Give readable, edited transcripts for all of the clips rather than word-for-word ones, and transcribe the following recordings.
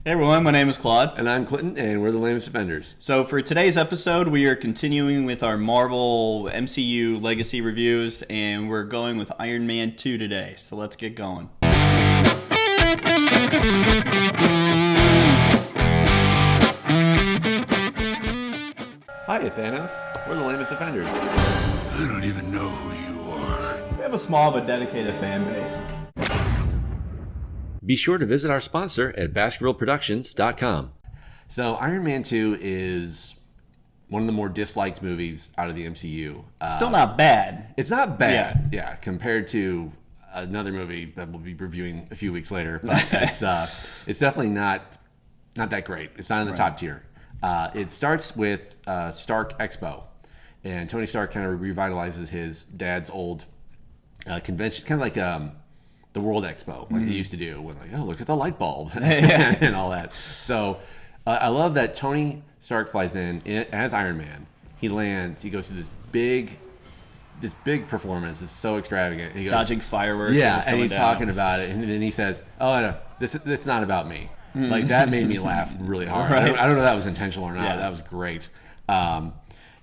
Hey everyone, my name is Claude. And I'm Clinton, and we're the Lamest Defenders. So for today's episode, we are continuing with our Marvel MCU legacy reviews, and we're going with Iron Man 2 today. So let's get going. Hi, Thanos. We're the Lamest Defenders. I don't even know who you are. We have a small but dedicated fan base. Be sure to visit our sponsor at BaskervilleProductions.com. So Iron Man 2 is one of the more disliked movies out of the MCU. Still not bad. It's not bad, yeah, compared to another movie that we'll be reviewing a few weeks later. But it's definitely not that great. It's not in the top tier. It starts with Stark Expo, and Tony Stark kind of revitalizes his dad's old convention, kind of like the World Expo, like they used to do, with like, oh, look at the light bulb and all that. So I love that Tony Stark flies in as Iron Man. He lands. He goes through this big performance. It's so extravagant. And he goes, Dodging fireworks. Yeah, and he's talking about it, and then he says, "Oh, no, it's not about me." Like that made me laugh really hard. Right. I don't know if that was intentional or not. Yeah. That was great. And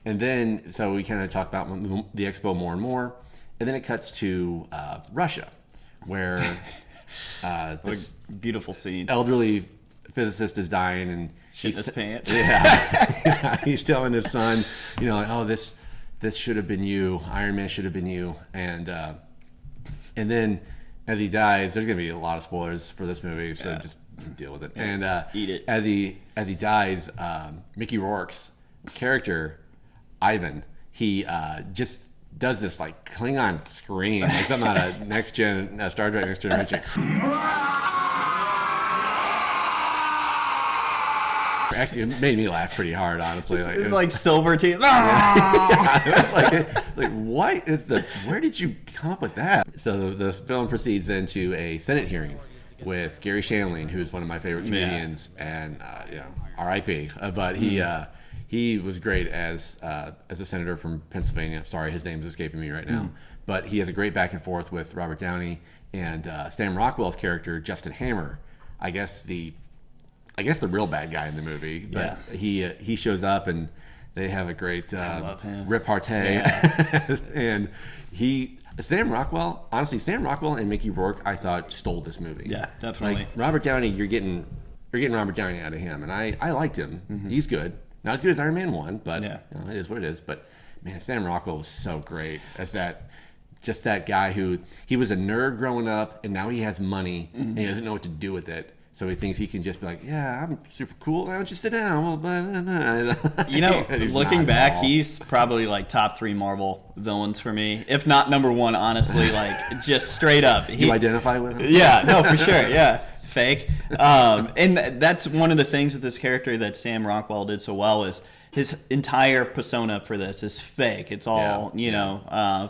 then so we kind of talk about the expo more and more, and then it cuts to Russia, where this beautiful scene. Elderly physicist is dying and shit his pants. Yeah, he's telling his son, like, oh, this should have been you. Iron Man should have been you. And then as he dies, there's gonna be a lot of spoilers for this movie, so just deal with it. Yeah. And eat it. As he dies, Mickey Rourke's character Ivan, he just does this like Klingon scream, like something out of Next Gen, Star Trek Next Generation. Actually, it made me laugh pretty hard, honestly. It's like silver teeth. It's like what? Where did you come up with that? So the film proceeds into a Senate hearing with Gary Shandling, who's one of my favorite comedians, and R.I.P. But he was great as a senator from Pennsylvania. Sorry, his name's escaping me right now. But he has a great back and forth with Robert Downey and Sam Rockwell's character, Justin Hammer. I guess the real bad guy in the movie. But he shows up and they have a great repartee. Yeah. And Sam Rockwell and Mickey Rourke, I thought, stole this movie. Yeah, definitely. Like Robert Downey, you're getting Robert Downey out of him, and I liked him. Mm-hmm. He's good. Not as good as Iron Man 1, but it is what it is. But man, Sam Rockwell was so great as that guy who he was a nerd growing up, and now he has money and he doesn't know what to do with it. So he thinks he can just be like, yeah, I'm super cool. Why don't you sit down? Looking back, he's probably like top 3 Marvel villains for me, if not number 1. Honestly, like just straight up. You identify with him? Yeah, no, for sure. Yeah. Fake. And that's one of the things with this character that Sam Rockwell did so well is his entire persona for this is fake. It's all,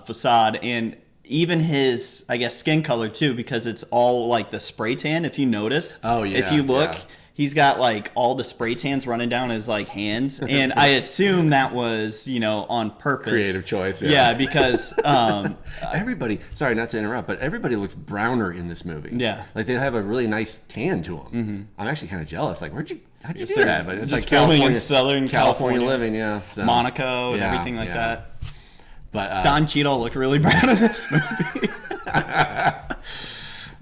facade, and even his, I guess, skin color too, because it's all like the spray tan, if you notice. Oh, yeah. If you look, he's got like all the spray tans running down his like hands, and I assume that was, on purpose. Creative choice. Yeah, because everybody, sorry not to interrupt, but everybody looks browner in this movie. Yeah. Like they have a really nice tan to them. Mm-hmm. I'm actually kind of jealous. Like, how'd you do that? But it's just like filming in Southern California living, so. Monaco and everything like that. But Don Cheadle looked really brown in this movie.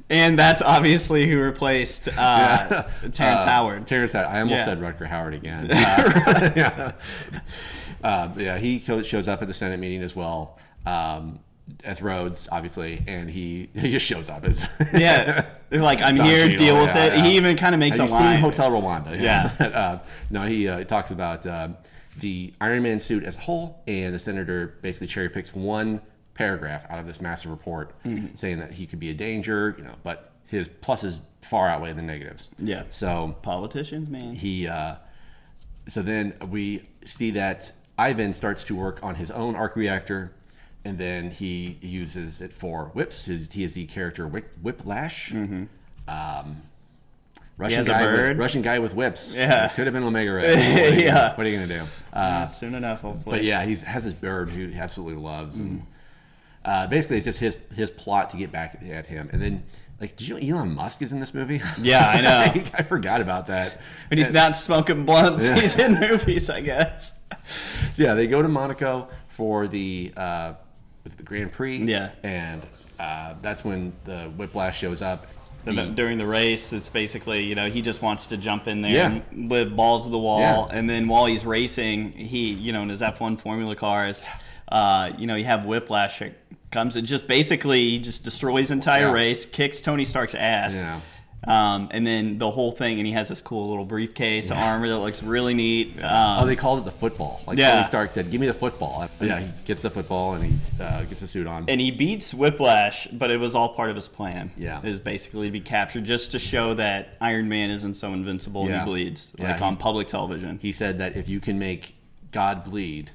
And that's obviously who replaced Terrence Howard. Terrence Howard. I almost said Rutger Howard again. He shows up at the Senate meeting as well, as Rhodes, obviously, and he just shows up as like I'm Don here, Cheadle, deal with it. He even kind of makes a line. Seen Hotel Rwanda. Yeah. He talks about the Iron Man suit as a whole, and the senator basically cherry picks one paragraph out of this massive report saying that he could be a danger, but his pluses far outweigh the negatives. Yeah. So politicians, man. So then we see that Ivan starts to work on his own arc reactor, and then he uses it for whips. He is the character Whiplash. Mm-hmm. Russian guy with whips. Yeah. It could have been Omega Red. What are you going to do? Soon enough, hopefully. But yeah, he has this bird who he absolutely loves. And, Basically, it's just his plot to get back at him. And then, like, did you know Elon Musk is in this movie? Yeah, I know. I forgot about that. When he's not smoking blunts, he's in movies, I guess. So, yeah, they go to Monaco for the Grand Prix. Yeah. And that's when the Whiplash shows up. During the race, it's basically, he just wants to jump in there and live balls to the wall. And then while he's racing, he, in his F1 Formula cars, you have Whiplash comes and just basically he just destroys the entire race, kicks Tony Stark's ass. Yeah. And then the whole thing, and he has this cool little briefcase armor that looks really neat. They called it the football. Tony Stark said, "Give me the football." Yeah, he gets the football and he gets a suit on. And he beats Whiplash, but it was all part of his plan. Yeah, is basically to be captured just to show that Iron Man isn't so invincible and he bleeds on public television. He said that if you can make God bleed,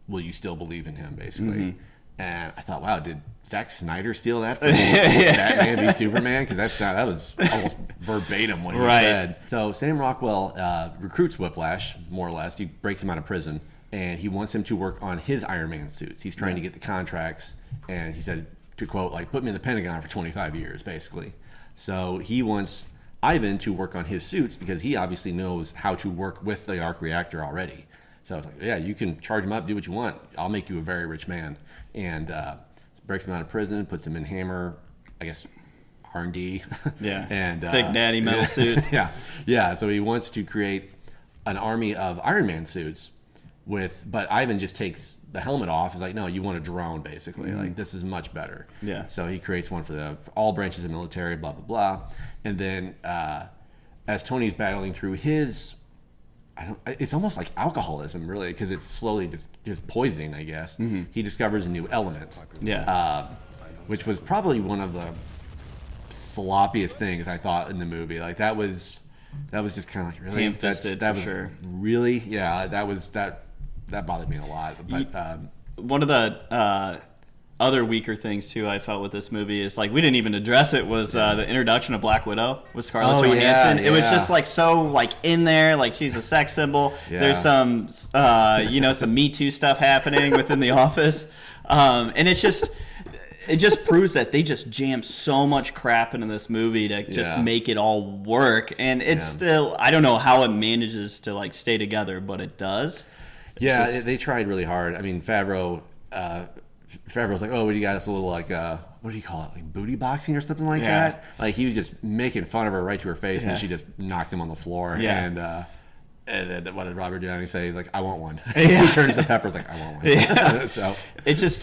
will you still believe in him? Basically. Mm-hmm. And I thought, wow, did Zack Snyder steal that from Batman v Superman? Because that was almost verbatim what he said. So Sam Rockwell recruits Whiplash, more or less. He breaks him out of prison, and he wants him to work on his Iron Man suits. He's trying to get the contracts, and he said, to quote, put me in the Pentagon for 25 years, basically. So he wants Ivan to work on his suits because he obviously knows how to work with the arc reactor already. So I was like, yeah, you can charge him up, do what you want. I'll make you a very rich man. And breaks him out of prison, puts him in Hammer, I guess, R&D. Yeah. And thick daddy metal suits. Yeah. So he wants to create an army of Iron Man suits but Ivan just takes the helmet off. He's like, no, you want a drone, basically. Mm-hmm. This is much better. Yeah. So he creates one for all branches of the military, blah, blah, blah. And then as Tony's battling through his... it's almost like alcoholism, really, because it's slowly just poisoning, I guess. Mm-hmm. He discovers a new element, which was probably one of the sloppiest things I thought in the movie. That was just kind of like, really, ham-fisted for sure. Really, that bothered me a lot. But one of the other weaker things too I felt with this movie is we didn't even address it was the introduction of Black Widow with Scarlett Johansson. It was just so in there, she's a sex symbol. There's some some Me Too stuff happening within the office, and it just proves that they just jammed so much crap into this movie to just make it all work, and it's still, I don't know how it manages to stay together, but it does. They tried really hard. I mean, Favreau's like, oh, what do you got? Us a little what do you call it? Booty boxing or something like that? He was just making fun of her right to her face, and she just knocked him on the floor. Yeah. And then what did Robert Downey say? I want one. He turns to Pepper's like, I want one. Yeah. So it's just,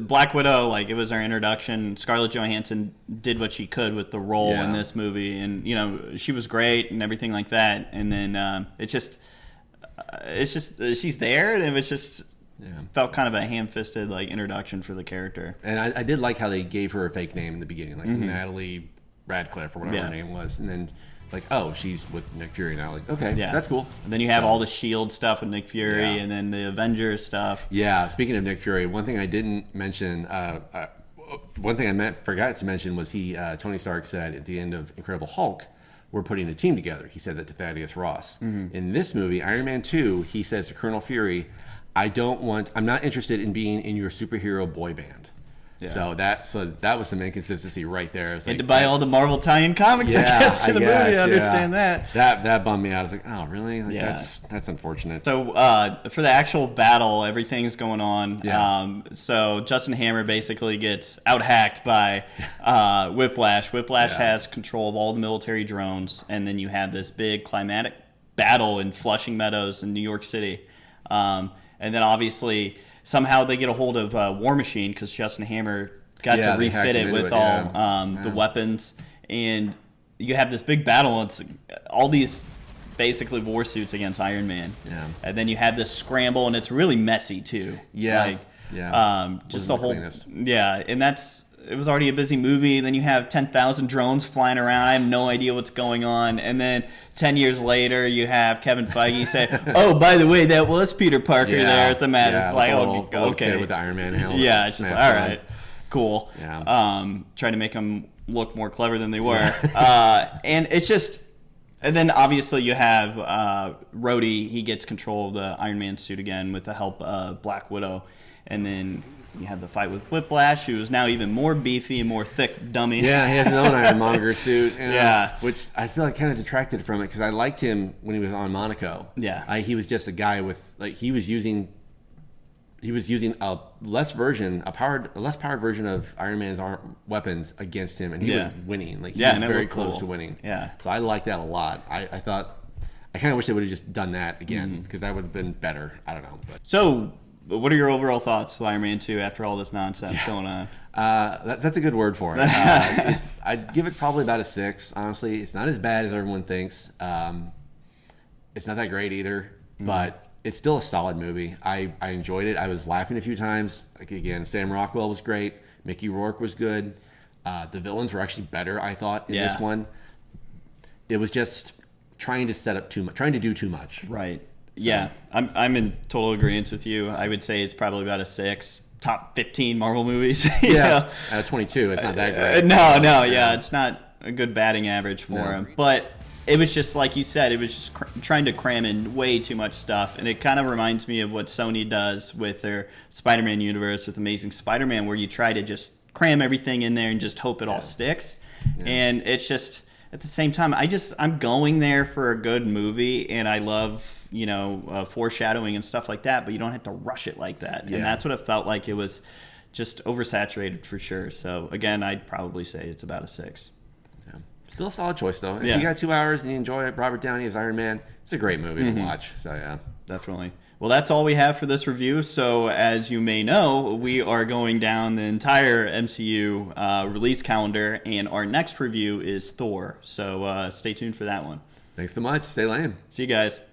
Black Widow, it was our introduction. Scarlett Johansson did what she could with the role in this movie, and she was great and everything like that. And then it's just she's there, and it was just. Yeah. Felt kind of a ham-fisted introduction for the character. And I did like how they gave her a fake name in the beginning, Natalie Radcliffe or whatever her name was, and then she's with Nick Fury now. Okay, that's cool. And then you have all the S.H.I.E.L.D. stuff with Nick Fury, and then the Avengers stuff. Yeah. Speaking of Nick Fury, one thing I didn't mention, forgot to mention was Tony Stark said at the end of Incredible Hulk, we're putting a team together. He said that to Thaddeus Ross. Mm-hmm. In this movie, Iron Man 2, he says to Colonel Fury, I'm not interested in being in your superhero boy band. Yeah. So that was some inconsistency right there. Had to buy all the Marvel tie-in comics, I guess, to the movie. I understand that. That bummed me out. I was like, oh, really? That's unfortunate. So for the actual battle, everything's going on. Yeah. So Justin Hammer basically gets out-hacked by Whiplash. Whiplash has control of all the military drones, and then you have this big climatic battle in Flushing Meadows in New York City. And then obviously somehow they get a hold of War Machine because Justin Hammer got to refit it with all the weapons. And you have this big battle. And it's all these basically war suits against Iron Man. Yeah. And then you have this scramble, and it's really messy too. Yeah. Just the whole. Yeah. And it was already a busy movie. Then you have 10,000 drones flying around. I have no idea what's going on. And then 10 years later, you have Kevin Feige say, "Oh, by the way, that was Peter Parker there at the mat." It's okay, with the Iron Man helmet. Yeah, it's just all right, cool. Yeah. Trying to make them look more clever than they were. And it's just, and then obviously you have Rhodey. He gets control of the Iron Man suit again with the help of Black Widow, and then You have the fight with Whiplash, who is now even more beefy and more thick dummy. Yeah, he has his own Ironmonger suit. Yeah. Which I feel like kind of detracted from it because I liked him when he was on Monaco. Yeah. He was just a guy with, like, he was using a less powered version of Iron Man's weapons against him, and he was winning. Like, he was very close to winning. Yeah. So I liked that a lot. I thought, I kind of wish they would have just done that again because that would have been better. I don't know. But. So, what are your overall thoughts with Iron Man 2 after all this nonsense going on? That's a good word for it. I'd give it probably about a 6, honestly. It's not as bad as everyone thinks. It's not that great either, but it's still a solid movie. I enjoyed it. I was laughing a few times. Like, again, Sam Rockwell was great. Mickey Rourke was good. The villains were actually better, I thought, in this one. It was just trying to set up too much, trying to do too much. Right. So. Yeah, I'm in total agreement with you. I would say it's probably about a 6. Top 15 Marvel movies. Yeah, out of 22, it's not that great. No, it's not a good batting average for him. But it was just, like you said, it was just trying to cram in way too much stuff. And it kind of reminds me of what Sony does with their Spider-Man universe with Amazing Spider-Man, where you try to just cram everything in there and just hope it all sticks. Yeah. And it's just... At the same time, I'm going there for a good movie, and I love, foreshadowing and stuff like that, but you don't have to rush it like that. Yeah. And that's what it felt like. It was just oversaturated for sure. So, again, I'd probably say it's about a 6. Yeah. Still a solid choice, though. If you got 2 hours and you enjoy it, Robert Downey as Iron Man, it's a great movie to watch. So, yeah. Definitely. Well, that's all we have for this review. So, as you may know, we are going down the entire MCU release calendar, and our next review is Thor. So, stay tuned for that one. Thanks so much. Stay lame. See you guys.